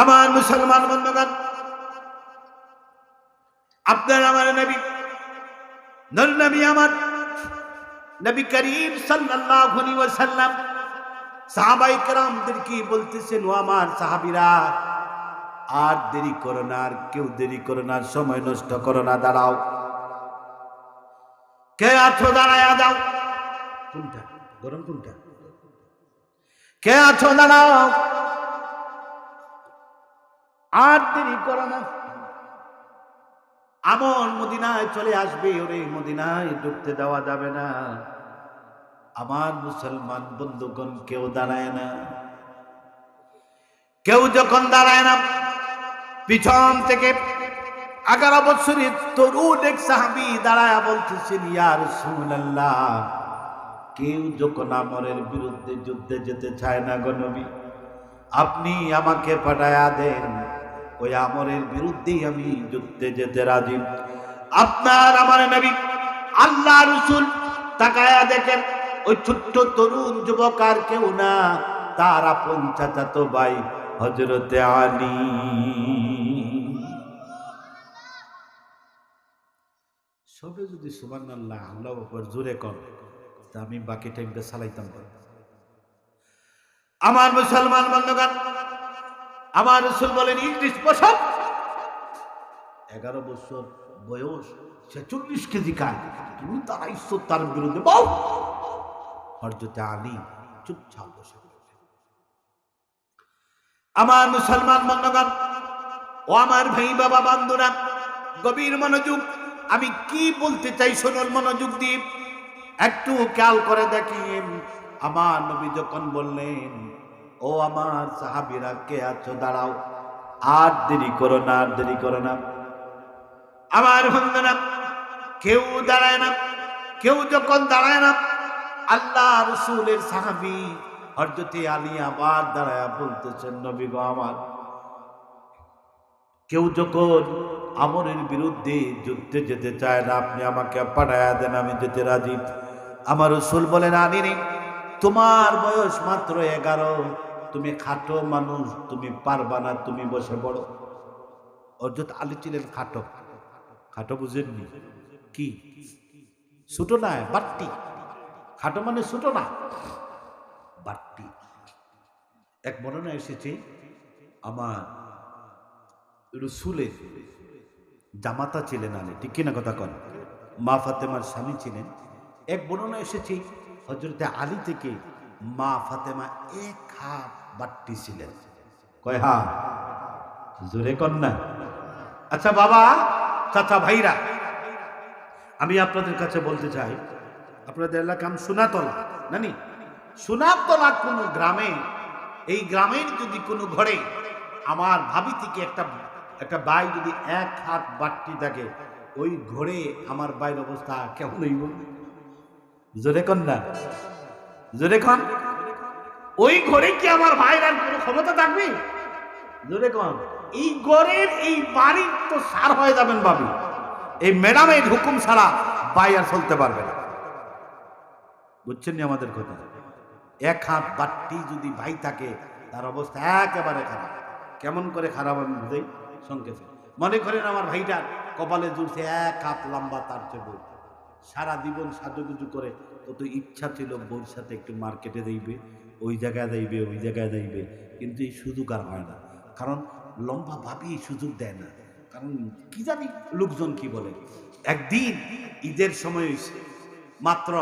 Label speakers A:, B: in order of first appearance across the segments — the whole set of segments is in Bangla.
A: আমার মুসলমান বন্ধুগণ, আপনার আমার নবী, নর নবী আমার নবী করিম সাল্লাল্লাহু আলাইহি ওয়াসাল্লাম সাহাবায়ে কেরামদেরকে বলতেছেন, ও আমার সাহাবীরা, আর দেরি করো না, আর কেউ দেরি করো না, সময় নষ্ট করো না, দাঁড়াও। কে আছো দাঁড়ায়া যাও। কোনটা গরম, কোনটা? কে আছো দাঁড়াও, আর দেরি করো না। আমন মদিনায় চলে আসবে, ওরে মদিনায় ঢুকতে দেওয়া যাবে না। আমার মুসলমান বন্ধুগণ, কেউ দাঁড়ায় না। কেউ যখন দাঁড়ায় না, পিছন থেকে 11 বছরের তরুণ এক সাহাবী দাঁড়ায় বলতেছেন, ইয়া রাসূলুল্লাহ, কেউ যখন আমরের বিরুদ্ধে যুদ্ধে যেতে চায় না গো নবী, আপনি আমাকে পাঠায়া দেন, ওই আমরের বিরুদ্ধেই আমি যুদ্ধে যেতে রাজি। আপনার আমার নবী আল্লাহ রাসূল তাকায়া দেখেন, ওই ছোট্ট তরুণ যুবক আর কেউ না, তার আপন চাচাতো ভাই হযরতে আলী। সবে যদি সুবহানাল্লাহ আল্লাহু আকবার জোরে কর, তা আমি বাকি টাইমটা চালাইতাম। আমার মুসলমান বন্ধুগণ, আমার রাসূল বলেন, 11 বছর বয়স, 46 কেজি কাজ, তুমি দাঁড়াইছো তার বিরুদ্ধে। বল হযরতে আলী চুপচাপ বসে। আমার মুসলমান বন্ধুগণ, ও আমার ভাই বাবা বন্ধুরা, গভীর মনোযোগ। আমি কি বলতে চাই শুনুন মনোযোগ দিয়ে, একটু খেয়াল করে দেখেন। আমার নবী যখন বললেন, ও আমার সাহাবীরা, কে আছো দাঁড়াও, আর দেরি করো না, আর দেরি করো না। আমার বন্ধুরা, কেউ দাঁড়ায় না। কেউ যখন দাঁড়ায় না, আল্লাহ রাসূলের সাহাবী হযরতে আলী আবার দাঁড়ায় বলতেছেন, নবী গো আমার, কেউ যখন আমরের বিরুদ্ধে যুদ্ধে যেতে চায় না, আপনি আমাকে পাঠায়া দেন, আমি যেতে রাজি। আমার রাসূল বলেন, আলী রে, তোমার বয়স মাত্র 11, তুমি খাটো মানুষ, তুমি পারবা না, তুমি বসে পড়ো। হযরত আলী ছিলেন খাটো। খাটো বুঝেননি কি? ছোট না, বাট্টি। খাটো মানে ছোট না, বাট্টি। এক বর্ণনা এসেছে, আমার রাসূলের জামাতা ছিলেন আলী, ঠিক কিনা কথা কন? মা ফাতেমার স্বামী ছিলেন। এক বর্ণনা এসেছে, হযরতে আলী থেকে মা ফাতেমা 1 হাত বাট্টি ছিলেন। কয় হাত? জোরে কন না। আচ্ছা বাবা, চাচা, ভাইরা, আমি আপনাদের কাছে বলতে চাই, আপনাদের এলাকা সোনাতলা, নানি সোনাতলা কোন গ্রামে, এই গ্রামের যদি কোনো ঘরে আমার ভাবি থেকে একটা বাই যদি 1 হাত বাট্টি থাকে, ওই ঘরে আমার বাইর অবস্থা কেমন হইব? জোরে কন না, জোরে কন। ওই ঘরে কি আমার ভাইরার কোনো ক্ষমতা থাকবে? জোরে কন। এই ঘরের এই বাড়ির তো সার হয়ে যাবেন ভাবি। এই ম্যাডামের হুকুম ছাড়া ভাই আর চলতে পারবে না। বুঝছেন নি আমাদের কথা? 1 হাত বাট্টি যদি ভাই থাকে, তার অবস্থা একেবারে খারাপ। কেমন করে খারাপ আমি বুঝাই সংক্ষেপে। মনে করেন আমার ভাইটার কপালে জুড়ছে 1 হাত লম্বা তার চেয়ে বউ। সারা জীবন সাজুগুজু করে, কত ইচ্ছা ছিল বউর সাথে একটু মার্কেটে যাইবে, ওই জায়গায় যাইবে, ওই জায়গায় যাইবে, কিন্তু এই সুযোগ আর হয় না। কারণ লম্বা ভাবি এই সুযোগ দেয় না। কারণ কি জানি লোকজন কি বলে। একদিন ঈদের সময় হয়েছে, মাত্র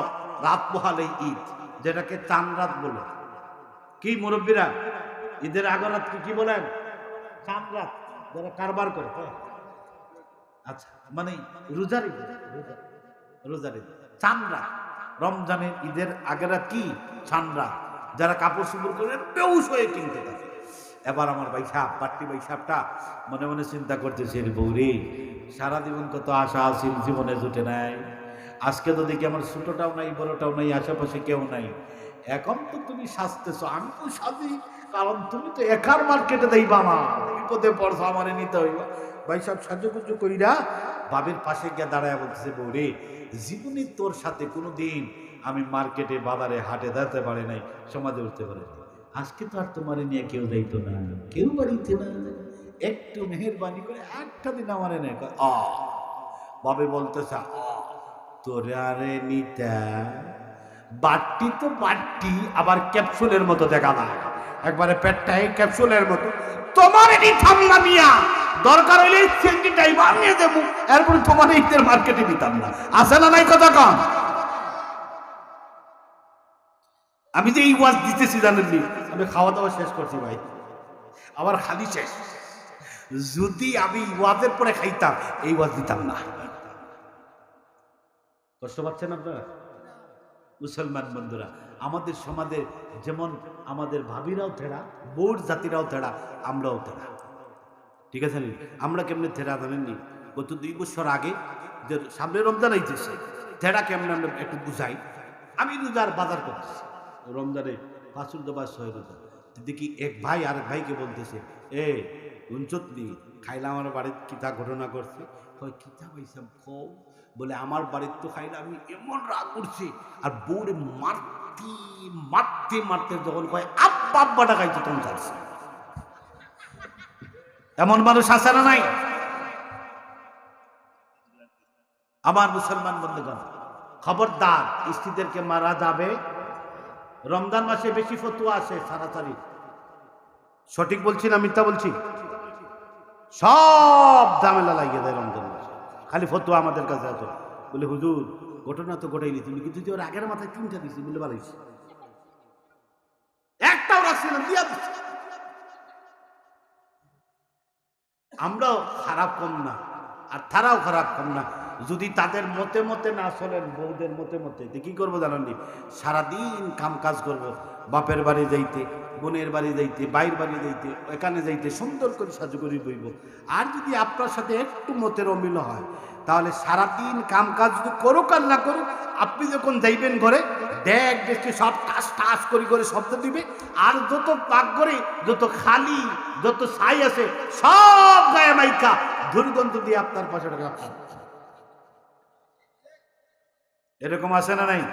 A: রাত পোহালেই ঈদ, যেটাকে চান রাত বলে। কি মুরব্বীরা, ঈদের আগের রাত কি বলেন? চান রাত, যারা কারবার করে। আচ্ছা, মানে রোজার ঈদ, রোজার ঈদ চান রাত। রমজানের ঈদের আগের রাত কি? চান রাত। যারা কাপড় চোপড় করে বেউস হয়ে কিনতে থাকে। এবার আমার ভাই সাহেব, পাট্টি ভাই সাহেবটা মনে মনে চিন্তা করতেছে, বৌরে, সারা জীবন কত আশা আছিল, জীবনে জুটে নাই। আজকে তো দেখি আমার ছোটটাও নাই, বড়টাও নাই, আশেপাশে কেউ নাই। এখন তো তুমি সাজতেছো, আমি তো সাজি, কারণ তুমি তো একার মার্কেটে দেইবা, আমার বিপদে পড়ছো, আমারে নিতে হইবা। ভাই সাহেব সাজুগুজু কইরা বাবের পাশে গিয়ে দাঁড়ায় বলতেছে, বৌরে, জীবনে তোর সাথে কোনোদিন আমি মার্কেটে, বাজারে, হাটে যেতে পারি নাই, সমাজে উঠতে পারি নাই। আজকে তো আর তোমার নিয়ে কেউ যাইতো না, কেউ বাড়িতে না, একটু মেহেরবানি করে একটা দিন আমার এনে বাবে বলতেছে তোরে নিতা বাট্টি তো বাট্টি, আবার ক্যাপসুলের মতো দেখা না, একবারে পেটটাই ক্যাপসুলের মতো। তোমার নিতাম না মিয়া, দরকার হইলে সেন্টি টাইবার নিয়ে দেবো, এরপরে তোমার ঈদের মার্কেটে নিতাম না। আছে না নাই কথা কম? আমি যে এই ওয়াজ দিতেছি জানেননি, আমি খাওয়া দাওয়া শেষ করছি ভাই, আবার খালি শেষ। যদি আমি ওয়াজের পরে খাইতাম এই ওয়াজ দিতাম না। কষ্ট পাচ্ছেন আপনারা? মুসলমান বন্ধুরা, আমাদের সমাজে যেমন আমাদের ভাবিরাও থেড়া, বোর জাতিরাও থেড়া, আমরাও থেড়া, ঠিক আছে? আমরা কেমনে থেড়া জানেননি? গত 2 বছর আগে যে সামনে রমজান আইতেছে, থেড়া কেমনে আমরা একটু বুঝাই। আমি রোজার বাজার করতেছি, রমজানে 5 রোজা বা 6 রোজা, দেখি এক ভাই আর এক ভাইকে বলতেছে, এ উনচতনি খাইলে আমার বাড়ির কিতা ঘটনা করছে। কয় কিতা পাইছাম খো, বলে আমার বাড়ির তো খাইলে আমি এমন রাগ করছি, আর বউরে মারতে মারতে মারতে যখন কয় আব্বা আব্বাটা খাইছে তখন ছাড়ছে। এমন মানুষ আছে না নাই? আমার মুসলমান বন্ধুগণ, খবরদার, স্ত্রীদেরকে মারা যাবে। রমজান মাসে বেশি ফতুয়া আসে সারাসারি, সঠিক বলছি না মিথ্যা বলছি? সব ঝামেলা লাগিয়ে দেয় রমজান মাসে, খালি ফতুয়া আমাদের কাছে আছে। বলে হুজুর ঘটনা তো ঘটাইনি তুমি, কিন্তু ওর আগের মাথায় 3টা দিচ্ছি বলে বাড়াইছি, একটাও রাখছি না, দিয়া দিচ্ছি। আমরাও খারাপ কম না, আর তারাও খারাপ কম না। যদি তাদের মতে মতে না চলেন, বউদের মতে মতে, কি করবো জানেননি? সারাদিন কাম কাজ করবো, বাপের বাড়ি যাইতে, বোনের বাড়ি যাইতে, বাইর বাড়ি যাইতে, এখানে যাইতে, সুন্দর করে সাজু করে বইব। আর যদি আপনার সাথে একটু মতের অমিল হয়, তাহলে সারাদিন কাম কাজ যদি করুক আর না করুক, আপনি যখন যাইবেন ঘরে, দেখ দেখছি সব টাস টাস করি করে শব্দ দিবে, আর যত পাক করে, যত খালি, যত ছাই আছে, সব গায়ে মাইকা দুর্গন্ধ দিয়ে আপনার পাশে রাখা। এরকম আছে না নাই?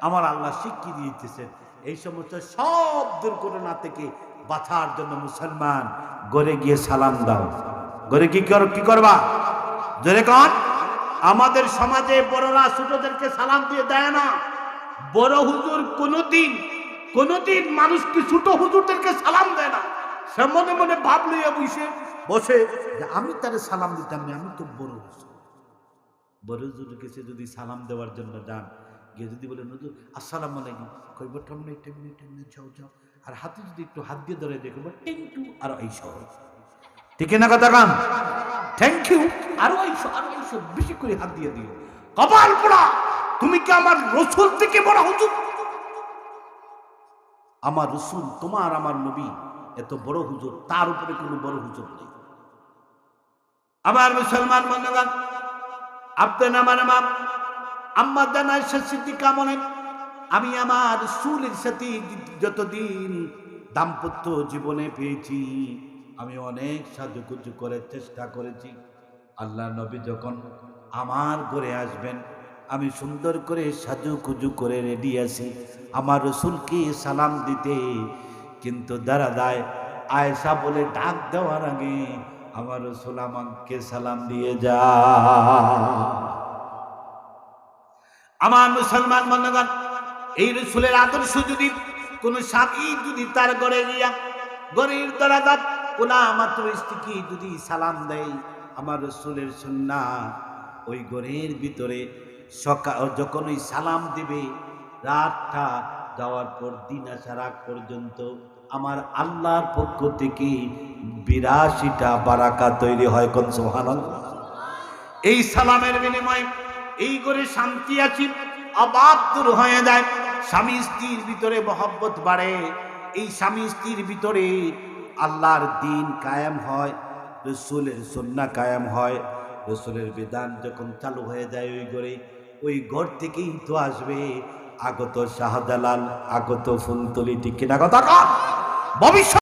A: আমার আল্লাহ শিখিয়ে দিতেছেন এই সমস্ত সব দুর্ঘটনা থেকে বাঁচার জন্য মুসলমান ঘরে গিয়ে সালাম দাও। ঘরে কি করবা? জোরে কন। আমাদের সমাজে বড়রা ছোটদেরকে সালাম দিয়ে দেয় না। বড় হুজুর কোনদিন মানুষকে ছোট হুজুরদেরকে সালাম দেয় না। সে মনে মনে ভাব লইয়া বসে যে আমি তারে সালাম দিতাম না, আমি তো বড় হুজুর। বড় হুজুরের কাছে যদি সালাম দেওয়ার জন্য যান, গিয়ে যদি বলেন হুজুর আসসালামু আলাইকুম, কইব টামনে যাও যাও, আর হাতে যদি একটু হাত দিয়ে ধরে দেখব থ্যাংক ইউ, আর এই সব ঠিক না কথা কাম, থ্যাংক ইউ, আরো এইসব বেশি করে হাত দিয়ে দিও। কপাল পোড়া, তুমি কি আমার রসুল থেকে বড় হুজুর? আমার রসুল, তোমার আমার নবী এত বড় হুজুর, তার উপরে কোনো বড় হুজুর নেই। আমার মুসলমান বন্ধুগণ, আপনার আমার আম্মা জান আয়েশা সিদ্দিকা বলেন, আমি আমার রাসূলের সাথে যতদিন দাম্পত্য জীবনে পেয়েছি, আমি অনেক সাজুগুজু করে চেষ্টা করেছি। আল্লাহ নবী যখন আমার ঘরে আসবেন, আমি সুন্দর করে সাজুগুজু করে রেডি আছি আমার রাসূলকে সালাম দিতে, কিন্তু দাঁড়ায় আয়েশা বলে ডাক দেওয়ার আগে আমার রাসূল আমাকে সালাম দিয়ে যা। আমার মুসলমান বন্ধুগণ, এই রাসূলের আদর্শ যদি কোন স্বামী যদি তার ঘরে গিয়া ঘরের দরজা খোলা মাত্র স্ত্রীকে যদি সালাম দেয়, আমার রাসূলের সুন্নাত ওই ঘরের ভিতরে সকাল যখন ওই সালাম দিবে, রাতটা যাওয়ার পর দিন আসার আগ পর্যন্ত আমার আল্লাহর পক্ষ থেকে 82টা বারাকা তৈরি হয়। কোন সুবহানাল্লাহ। এই সালামের বিনিময়ে এই ঘরে শান্তি আছে, অভাব দূর হয়ে যায়, স্বামী স্ত্রীর ভিতরে মহব্বত বাড়ে, এই স্বামী স্ত্রীর ভিতরে আল্লাহর দ্বীন কায়েম হয়, রাসূলের সুন্নাহ কায়েম হয়। রাসূলের বিধান যখন চালু হয়ে যায় ওই ঘর থেকেই তো আসবে আগত শাহজালাল, আগত ফুলতলি, ঠিক কিনা কথা ভবিষ্যৎ